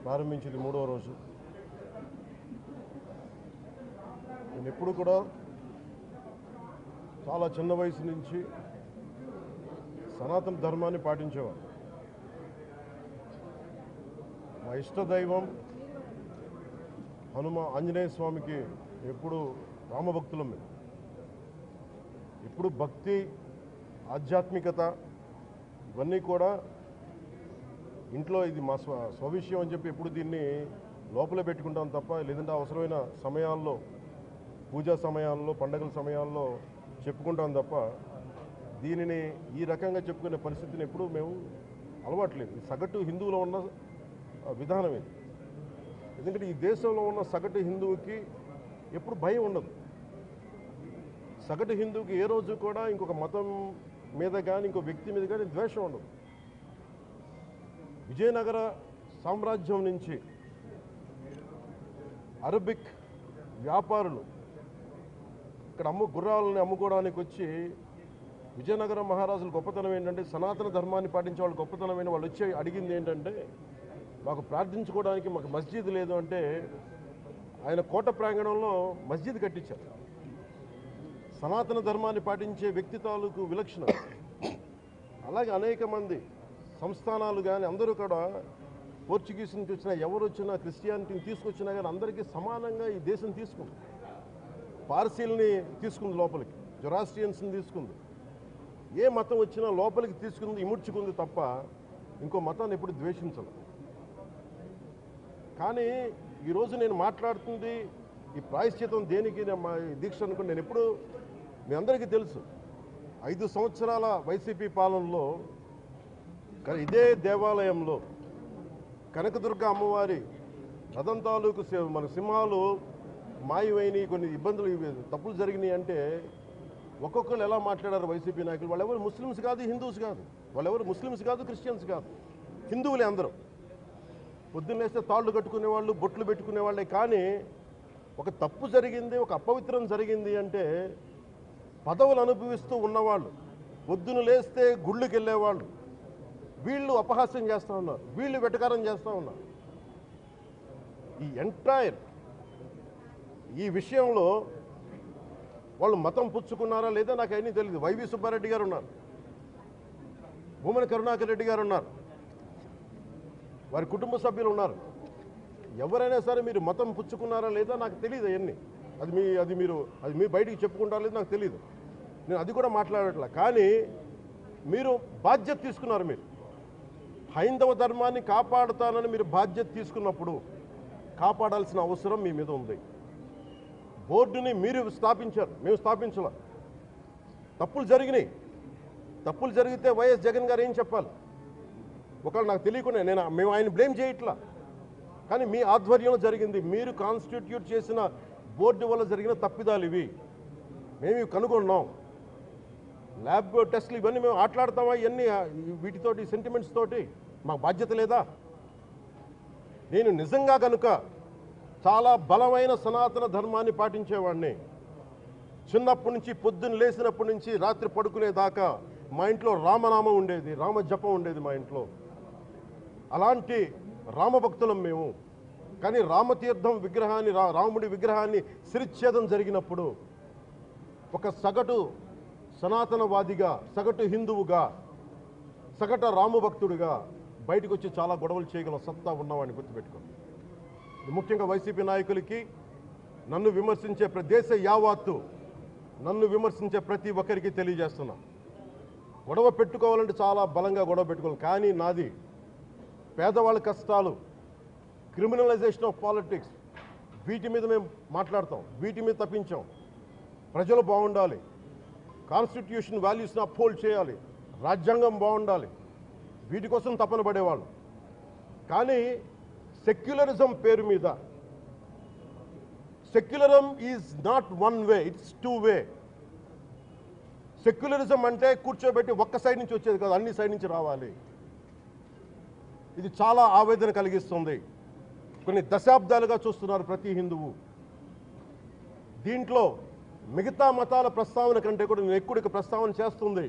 ప్రారంభించింది 3వ రోజు. నేను ఎప్పుడు కూడా చాలా చిన్న వయసు నుంచి సనాతన ధర్మాన్ని పాటించేవాడు. మా ఇష్ట దైవం ఆంజనేయ స్వామికి ఎప్పుడు రామభక్తులం మేము. ఇప్పుడు భక్తి, ఆధ్యాత్మికత ఇవన్నీ కూడా ఇంట్లో ఇది మా స్వవిషయం అని చెప్పి ఎప్పుడు దీన్ని లోపలే పెట్టుకుంటాం తప్ప, లేదంటే అవసరమైన సమయాల్లో, పూజా సమయాల్లో, పండగల సమయాల్లో చెప్పుకుంటాం తప్ప దీనిని ఈ రకంగా చెప్పుకునే పరిస్థితిని ఎప్పుడూ మేము అలవాట్లేదు. సగటు హిందువులో ఉన్న విధానం ఇది. ఎందుకంటే ఈ దేశంలో ఉన్న సగటు హిందువుకి ఎప్పుడు భయం ఉండదు. సగటు హిందువుకి ఏ రోజు కూడా ఇంకొక మతం మీద కానీ ఇంకో వ్యక్తి మీద కానీ ద్వేషం ఉండదు. విజయనగర సామ్రాజ్యం నుంచి అరబిక్ వ్యాపారులు ఇక్కడ గుర్రాలని అమ్ముకోవడానికి వచ్చి విజయనగరం మహారాజుల గొప్పతనం ఏంటంటే, సనాతన ధర్మాన్ని పాటించే వాళ్ళు గొప్పతనమైన వాళ్ళు వచ్చి అడిగింది ఏంటంటే, మాకు ప్రార్థించుకోవడానికి మాకు మస్జిద్ లేదు అంటే ఆయన కోట ప్రాంగణంలో మస్జిద్ కట్టించారు. సనాతన ధర్మాన్ని పాటించే వ్యక్తి తాలూకు విలక్షణం. అలాగే అనేక మంది సంస్థానాలు కానీ అందరూ కూడా పోర్చుగీస్ నుంచి వచ్చినా, ఎవరు వచ్చినా, క్రిస్టియానిటీని తీసుకొచ్చినా కానీ అందరికీ సమానంగా ఈ దేశం తీసుకుంది. పార్సీల్ని తీసుకుంది లోపలికి, జొరాస్ట్రియన్స్ని తీసుకుంది. ఏ మతం వచ్చినా లోపలికి తీసుకుంది, ఇముడ్చుకుంది తప్ప ఇంకో మతాన్ని ఎప్పుడు ద్వేషించదు. కానీ ఈరోజు నేను మాట్లాడుతుంది ఈ ప్రాయశ్చితం దేనికి, మా దీక్ష అనుకుని నేను ఎప్పుడు మీ అందరికీ తెలుసు, 5 సంవత్సరాల వైసీపీ పాలనలో ఇదే దేవాలయంలో కనకదుర్గ అమ్మవారి రథం తాలూకు మన సింహాలు మాయమైనవి, కొన్ని ఇబ్బందులు, తప్పులు జరిగినాయి అంటే ఒక్కొక్కరు ఎలా మాట్లాడారు వైసీపీ నాయకులు. వాళ్ళెవరు ముస్లిమ్స్ కాదు, హిందూస్ కాదు, వాళ్ళెవరు ముస్లిమ్స్ కాదు, క్రిస్టియన్స్ కాదు, హిందువులే అందరూ. పొద్దున్న లేస్తే తాళ్ళు కట్టుకునేవాళ్ళు, బొట్లు పెట్టుకునేవాళ్ళే. కానీ ఒక తప్పు జరిగింది, ఒక అపవిత్రం జరిగింది అంటే పదవులు అనుభవిస్తూ ఉన్నవాళ్ళు, పొద్దున లేస్తే గుళ్ళకి వెళ్ళేవాళ్ళు, వీళ్ళు అపహాస్యం చేస్తూ ఉన్నారు, వీళ్ళు వెటకారం చేస్తూ ఉన్నారు. ఈ ఎంటైర్ ఈ విషయంలో వాళ్ళు మతం పుచ్చుకున్నారా లేదా నాకు అన్నీ తెలియదు. వైవి సుబ్బారెడ్డి గారు ఉన్నారు, భూమన కరుణాకర్ రెడ్డి గారు ఉన్నారు, వారి కుటుంబ సభ్యులు ఉన్నారు. ఎవరైనా సరే మీరు మతం పుచ్చుకున్నారా లేదా నాకు తెలియదు. అవన్నీ అది మీరు బయటికి చెప్పుకుంటారా లేదు నాకు తెలియదు. నేను అది కూడా మాట్లాడట్లా. కానీ మీరు బాధ్యత తీసుకున్నారు. మీరు హైందవ ధర్మాన్ని కాపాడుతానని మీరు బాధ్యత తీసుకున్నప్పుడు కాపాడాల్సిన అవసరం మీ మీద ఉంది. బోర్డుని మీరు స్థాపించారు, మేము స్థాపించాల. తప్పులు జరిగినాయి. తప్పులు జరిగితే వైఎస్ జగన్ గారు ఏం చెప్పాలి? ఒకవేళ నాకు తెలియకుండా మేము ఆయన బ్లేమ్ చేయట్లా. కానీ మీ ఆధ్వర్యంలో జరిగింది, మీరు కాన్స్టిట్యూట్ చేసిన బోర్డు వల్ల జరిగిన తప్పిదాలు ఇవి, మేము కనుగొన్నాం. ల్యాబ్ టెస్టులు ఇవన్నీ మేము ఆటలాడతామా? ఇవన్నీ వీటితోటి సెంటిమెంట్స్ తోటి మాకు బాధ్యత లేదా? నేను నిజంగా కనుక చాలా బలమైన సనాతన ధర్మాన్ని పాటించేవాడిని. చిన్నప్పటి నుంచి, పొద్దున్న లేచినప్పటి నుంచి రాత్రి పడుకునేదాకా మా ఇంట్లో రామనామం ఉండేది, రామ జపం ఉండేది మా ఇంట్లో. అలాంటి రామభక్తులం మేము. కానీ రామతీర్థం విగ్రహాన్ని, రాముడి విగ్రహాన్ని శిరచ్ఛేదం జరిగినప్పుడు ఒక సగటు సనాతనవాదిగా, సగటు హిందువుగా, సగటు రామభక్తుడిగా బయటకు వచ్చి చాలా గొడవలు చేయగల సత్తా ఉన్నవాడిని గుర్తుపెట్టుకోండి. ముఖ్యంగా వైసీపీ నాయకులకి, నన్ను విమర్శించే దేశ యావత్తు నన్ను విమర్శించే ప్రతి ఒక్కరికి తెలియజేస్తున్నా, గొడవ పెట్టుకోవాలంటే చాలా బలంగా గొడవ పెట్టుకోవాలి. కానీ నాది పేదవాళ్ళ కష్టాలు, క్రిమినలైజేషన్ ఆఫ్ పాలిటిక్స్, వీటి మీద మేము మాట్లాడతాం, వీటి మీద తప్పించాం. ప్రజలు బాగుండాలి, కాన్స్టిట్యూషన్ వాల్యూస్ని అప్హోల్డ్ చేయాలి, రాజ్యాంగం బాగుండాలి, వీటి కోసం తపన పడేవాళ్ళు. కానీ సెక్యులరిజం పేరు మీద, secularism is not one way, it's two way. Secularism అంటే కూర్చోబెట్టి ఒక్క సైడ్ నుంచి వచ్చేది కాదు, అన్ని సైడ్ నుంచి రావాలి. ఇది చాలా ఆవేదన కలిగిస్తుంది. కొన్ని దశాబ్దాలుగా చూస్తున్నారు ప్రతి హిందువు. దీంట్లో మిగతా మతాల ప్రస్తావన కంటే కూడా నేను ఎక్కువ ప్రస్తావన చేస్తుంది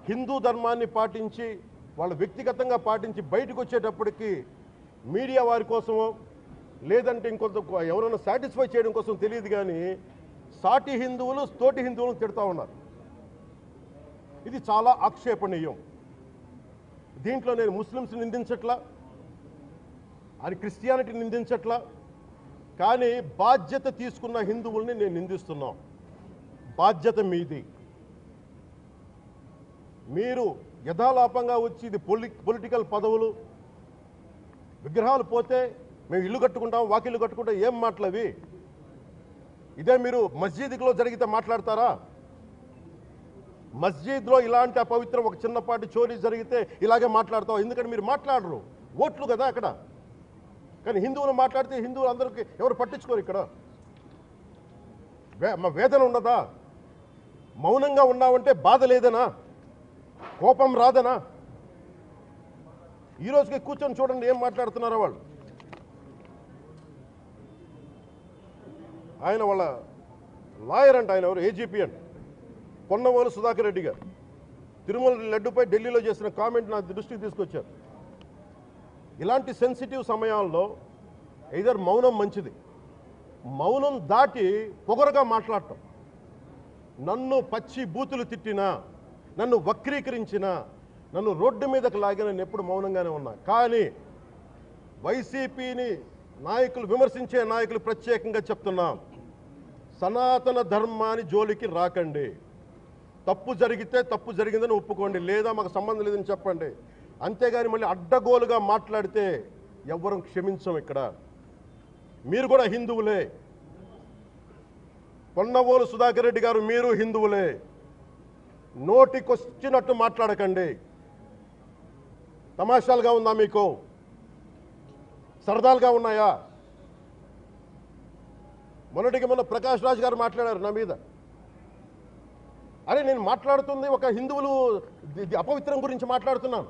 హిందూ ధర్మాన్ని పాటించి, వాళ్ళు వ్యక్తిగతంగా పాటించి బయటకు వచ్చేటప్పటికి మీడియా వారి కోసమో లేదంటే ఇంకొంత ఎవరైనా సాటిస్ఫై చేయడం కోసం తెలియదు, కానీ సాటి హిందువులు తోటి హిందువులను తిడతా ఉన్నారు. ఇది చాలా ఆక్షేపణీయం. దీంట్లో నేను ముస్లిమ్స్ నిందించట్లా, అని క్రిస్టియానిటీ నిందించట్లా, కానీ బాధ్యత తీసుకున్న హిందువుల్ని నేను నిందిస్తున్నాం. బాధ్యత మీది. మీరు యథాలాపంగా వచ్చి ఇది పొలిటికల్ పదవులు, విగ్రహాలు పోతే మేము ఇల్లు కట్టుకుంటాం, వాకిళ్ళు కట్టుకుంటాం, ఏం మాటలవి? ఇదే మీరు మస్జిద్లో జరిగితే మాట్లాడతారా? మస్జిద్లో ఇలాంటి అపవిత్రం ఒక చిన్నపాటి చోరీ జరిగితే ఇలాగే మాట్లాడతాం. ఎందుకంటే మీరు మాట్లాడరు, ఓట్లు కదా అక్కడ. కానీ హిందువులు మాట్లాడితే హిందువులు అందరికీ ఎవరు పట్టించుకోరు. ఇక్కడ మా వేదన ఉన్నదా? మౌనంగా ఉన్నామంటే బాధ లేదనా? కోపం రాదనా? ఈ రోజుకి కూర్చొని చూడండి ఏం మాట్లాడుతున్నారో వాళ్ళు. ఆయన వాళ్ళ లాయర్ అంట, ఆయన ఎవరు, ఏజీపీ అంట, పొన్నవోలు సుధాకర్ రెడ్డి గారు తిరుమల లడ్డుపై ఢిల్లీలో చేసిన కామెంట్ నా దృష్టికి తీసుకొచ్చారు. ఇలాంటి సెన్సిటివ్ సమయాల్లో ఎయిదర్ మౌనం మంచిది, మౌనం దాటి పొగరుగా మాట్లాడటం, నన్ను పచ్చి బూతులు తిట్టినా, నన్ను వక్రీకరించినా, నన్ను రోడ్డు మీదకి లాగిన నేను ఎప్పుడు మౌనంగానే ఉన్నా. కానీ వైసీపీని నాయకులు, విమర్శించే నాయకులు ప్రత్యేకంగా చెప్తున్నాం, సనాతన ధర్మాన్ని జోలికి రాకండి. తప్పు జరిగితే తప్పు జరిగిందని ఒప్పుకోండి, లేదా మాకు సంబంధం లేదని చెప్పండి. అంతేగాని మళ్ళీ అడ్డగోలుగా మాట్లాడితే ఎవ్వరం క్షమించం. ఇక్కడ మీరు కూడా హిందువులే. పొన్నవోలు సుధాకర్ రెడ్డి గారు మీరు హిందువులే. నోటికొచ్చినట్టు మాట్లాడకండి. తమాషాలుగా ఉందా మీకు? సరదాలుగా ఉన్నాయా? మొన్న ప్రకాష్ రాజ్ గారు మాట్లాడారు నా మీద. అరే నేను మాట్లాడుతుంది ఒక హిందువులు అపవిత్రం గురించి మాట్లాడుతున్నాను.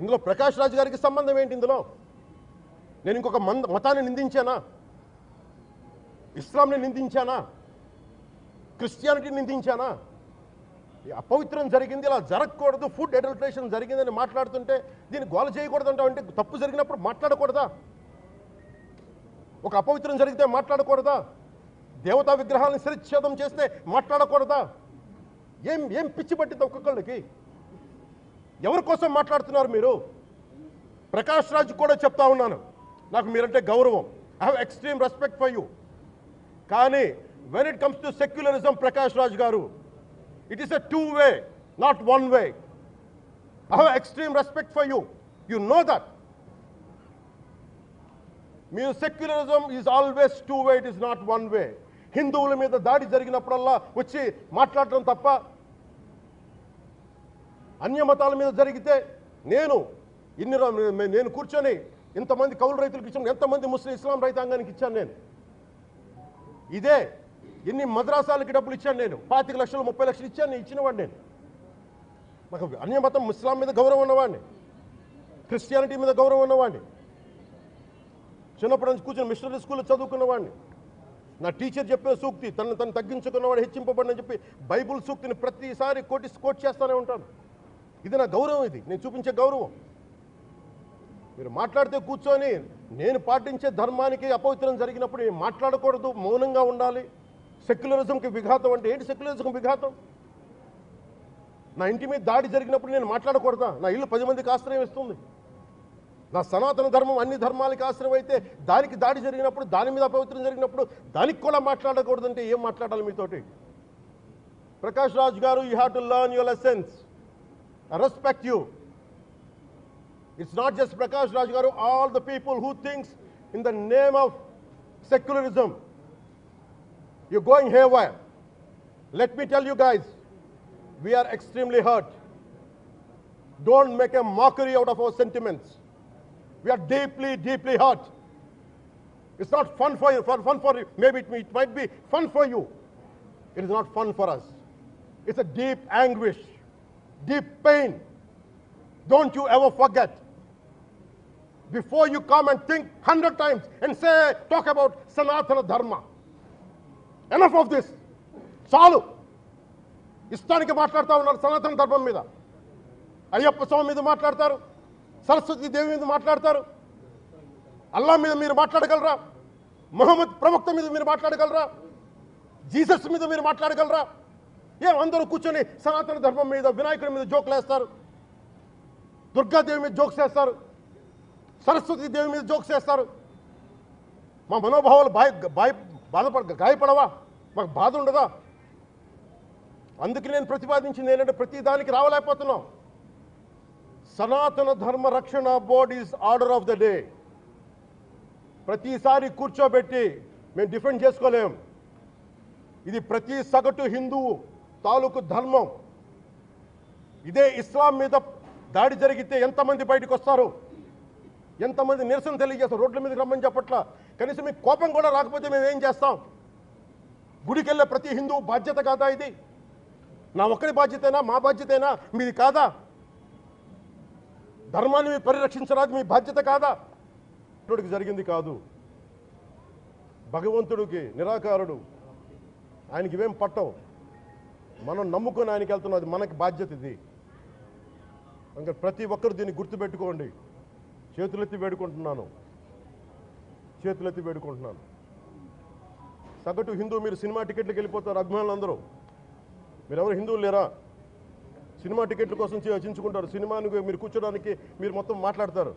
ఇందులో ప్రకాష్ రాజ్ గారికి సంబంధం ఏంటి? ఇందులో నేను ఇంకొక మతాన్ని నిందించానా? ఇస్లాంని నిందించానా? క్రిస్టియానిటీని నిందించానా? అపవిత్రం జరిగింది, ఇలా జరగకూడదు, ఫుడ్ అడల్టరేషన్ జరిగిందని మాట్లాడుతుంటే దీన్ని గోల చేయకూడదు అంటే తప్పు జరిగినప్పుడు మాట్లాడకూడదా? ఒక అపవిత్రం జరిగితే మాట్లాడకూడదా? దేవతా విగ్రహాలను శిరచ్ఛేదం చేస్తే మాట్లాడకూడదా? ఏం పిచ్చి పట్టింది ఒక్కొక్కళ్ళకి? ఎవరి కోసం మాట్లాడుతున్నారు మీరు? ప్రకాష్ రాజ్ కూడా చెప్తా ఉన్నాను, నాకు మీరంటే గౌరవం, I have extreme respect for you. కానీ when it comes to secularism, Prakash Raj garu, it is a two-way, not one-way. I have extreme respect for you. You know that. Your secularism is always two-way, it is not one-way. హిందువుల మీద దాడి జరిగినప్పుడల్లా వచ్చి మాట్లాడటం తప్ప, అన్య మతాల మీద జరిగితే నేను కూర్చొని ఇంతమంది కౌలు రైతులకు ఇచ్చాను, ఎంతమంది ముస్లిం ఇస్లాం రైతాంగానికి ఇచ్చాను నేను. ఇదే ఎన్ని మద్రాసాలకి డబ్బులు ఇచ్చాను నేను, 25 లక్షలు 30 లక్షలు ఇచ్చాను, ఇచ్చినవాడిని నేను. నాకు అన్యమతం ఇస్లాం మీద గౌరవం ఉన్నవాడిని, క్రిస్టియానిటీ మీద గౌరవం ఉన్నవాడిని, చిన్నప్పటి నుంచి కూర్చొని మిషనరీ స్కూల్లో చదువుకున్నవాడిని. నా టీచర్ చెప్పే సూక్తి, తను తగ్గించుకున్నవాడు హెచ్చింపబడినని చెప్పి బైబుల్ సూక్తిని ప్రతిసారి కోట్ చేస్తూనే ఉంటాను. ఇది నా గౌరవం, ఇది నేను చూపించే గౌరవం. మీరు మాట్లాడితే కూర్చొని నేను పాటించే ధర్మానికి అపవిత్రం జరిగినప్పుడు నేను మాట్లాడకూడదు, మౌనంగా ఉండాలి. సెక్యులరిజంకి విఘాతం అంటే ఏంటి? సెక్యులరిజంకి విఘాతం? నా ఇంటి మీద దాడి జరిగినప్పుడు నేను మాట్లాడకూడదా? నా ఇల్లు 10 మందికి ఆశ్రయం ఇస్తుంది. నా సనాతన ధర్మం అన్ని ధర్మాలకి ఆశ్రయం అయితే దానికి దాడి జరిగినప్పుడు, దాని మీద అపవిత్రం జరిగినప్పుడు దానికి కూడా మాట్లాడకూడదంటే ఏం మాట్లాడాలి మీతోటి? Prakash Raj garu, you have to learn your lessons. I respect you. It's not just Prakash Raj garu, all the people who thinks in the name of secularism, you're going haywire. Let me tell you guys, we are extremely hurt. Don't make a mockery out of our sentiments. We are deeply, deeply hurt. It's not fun for you, maybe it might be fun for you. It is not fun for us. It's a deep anguish, deep pain. Don't you ever forget. Before you come and think 100 times and talk about Sanatana Dharma. Enough of this. చాలు. ఇష్టానికి మాట్లాడుతూ ఉన్నారు సనాతన ధర్మం మీద. అయ్యప్ప స్వామి మీద మాట్లాడతారు, సరస్వతి దేవి మీద మాట్లాడతారు. అల్లా మీద మీరు మాట్లాడగలరా? మహమ్మద్ ప్రవక్త మీద మీరు మాట్లాడగలరా? జీసస్ మీద మీరు మాట్లాడగలరా? అందరూ కూర్చొని సనాతన ధర్మం మీద, వినాయకుడి మీద జోకులు వేస్తారు, దుర్గాదేవి మీద జోక్స్ వేస్తారు, సరస్వతి దేవి మీద జోక్స్ వేస్తారు. మా మనోభావాలు గాయపడవా? మాకు బాధ ఉండదా? అందుకే నేను ప్రతిపాదించింది ఏంటంటే, ప్రతి దానికి రావలేకపోతున్నాం. సనాతన ధర్మ రక్షణ board is order of the day. ప్రతిసారి కూర్చోబెట్టి మేము డిఫెండ్ చేసుకోలేం. ఇది ప్రతి సగటు హిందువు తాలూకు ధర్మం. ఇదే ఇస్లాం మీద దాడి జరిగితే ఎంతమంది బయటకు వస్తారు? ఎంతమంది నిరసన తెలియజేస్తారు? రోడ్ల మీదకి రమ్మని చెప్పట్లా. కనీసం మీకు కోపం కూడా రాకపోతే మేము ఏం చేస్తాం? గుడికి వెళ్ళే ప్రతి హిందువు బాధ్యత కాదా ఇది? నా ఒక్కరి బాధ్యతేనా? మా బాధ్యతేనా? మీది కాదా? ధర్మాన్ని మీరు పరిరక్షించరాదు మీ బాధ్యత కాదా? ఇప్పటికి జరిగింది కాదు. భగవంతుడికి నిరాకారుడు, ఆయనకి ఇవేం పట్టవు. మనం నమ్ముకొని ఆయనకి వెళ్తున్నది మనకి బాధ్యత ఇది. ఇంకా ప్రతి ఒక్కరు దీన్ని గుర్తుపెట్టుకోండి. చేతులెత్తి వేడుకుంటున్నాను. సగటు హిందూ మీరు సినిమా టికెట్లకు వెళ్ళిపోతారు. అభిమానులు అందరూ మీరు ఎవరు హిందువులు లేరా? సినిమా టికెట్ల కోసం చించుకుంటారు. సినిమాని మీరు కూర్చోడానికి మీరు మొత్తం మాట్లాడతారు.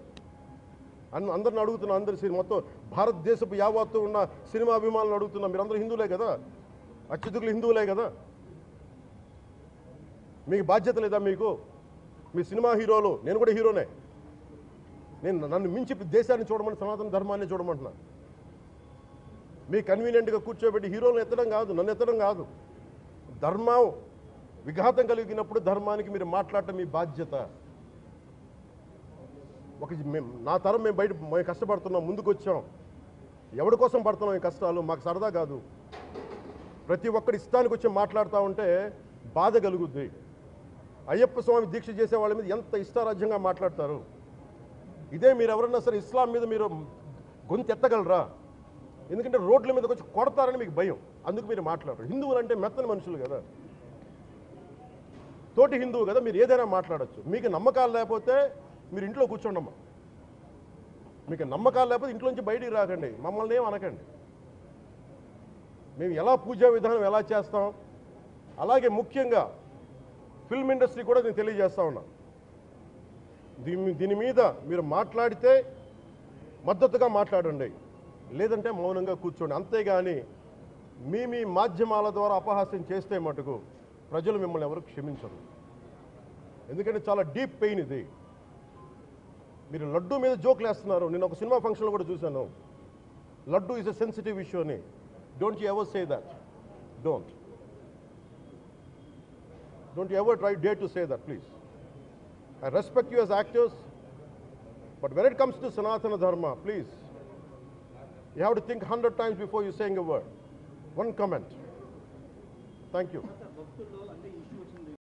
అందరిని అడుగుతున్నా, మొత్తం భారతదేశపు యావత్తు ఉన్న సినిమా అభిమానులు అడుగుతున్నా, మీరు అందరూ హిందువులే కదా? అత్యధికులు హిందువులే కదా? మీకు బాధ్యత లేదా? మీకు మీ సినిమా హీరోలు, నేను కూడా హీరోనే. నన్ను మించి దేశాన్ని చూడమని, సనాతన ధర్మాన్ని చూడమంటున్నా. మీ కన్వీనియంట్గా కూర్చోబెట్టి హీరోలను ఎత్తడం కాదు, నన్ను ఎత్తడం కాదు. ధర్మం విఘాతం కలిగినప్పుడు ధర్మానికి మీరు మాట్లాడటం మీ బాధ్యత. నా తరం మేము కష్టపడుతున్నాం, ముందుకు వచ్చాం. ఎవరి కోసం పడుతున్నాం ఈ కష్టాలు? మాకు సరదా కాదు. ప్రతి ఒక్కరి ఇష్టానికి వచ్చి మాట్లాడుతూ ఉంటే బాధ కలుగుద్ది. అయ్యప్ప స్వామి దీక్ష చేసే వాళ్ళ మీద ఎంత ఇష్టారాజ్యంగా మాట్లాడతారు. ఇదే మీరు ఎవరన్నా సరే ఇస్లాం మీద మీరు గొంతు ఎత్తగలరా? ఎందుకంటే రోడ్ల మీదకి వచ్చి కొడతారని మీకు భయం, అందుకు మీరు మాట్లాడరు. హిందువులు అంటే మెత్తని మనుషులు కదా, తోటి హిందువు కదా, మీరు ఏదైనా మాట్లాడచ్చు. మీకు నమ్మకాలు లేకపోతే మీరు ఇంట్లో కూర్చోండమ్మా. మీకు నమ్మకాలు లేకపోతే ఇంట్లోంచి బయటికి రాకండి, మమ్మల్ని ఏం అనకండి. మేము ఎలా పూజా విధానం ఎలా చేస్తాం, అలాగే ముఖ్యంగా ఫిల్మ్ ఇండస్ట్రీ కూడా నేను తెలియజేస్తా ఉన్నా. దీని మీద మీరు మాట్లాడితే మద్దతుగా మాట్లాడండి, లేదంటే మౌనంగా కూర్చోండి. అంతేగాని మీ మాధ్యమాల ద్వారా అపహాస్యం చేస్తే మటుకు ప్రజలు మిమ్మల్ని ఎవరు క్షమించరు. ఎందుకంటే చాలా డీప్ పెయిన్ ఇది. మీరు లడ్డు మీద జోకులు వేస్తున్నారు. నేను ఒక సినిమా ఫంక్షన్లో కూడా చూశాను. Laddu is a sensitive issue అని. Don't you ever say that. Don't you ever dare to say that, please. I respect you as actors, but when it comes to Sanatana Dharma, please, you have to think 100 times before you saying a word. One comment. Thank you.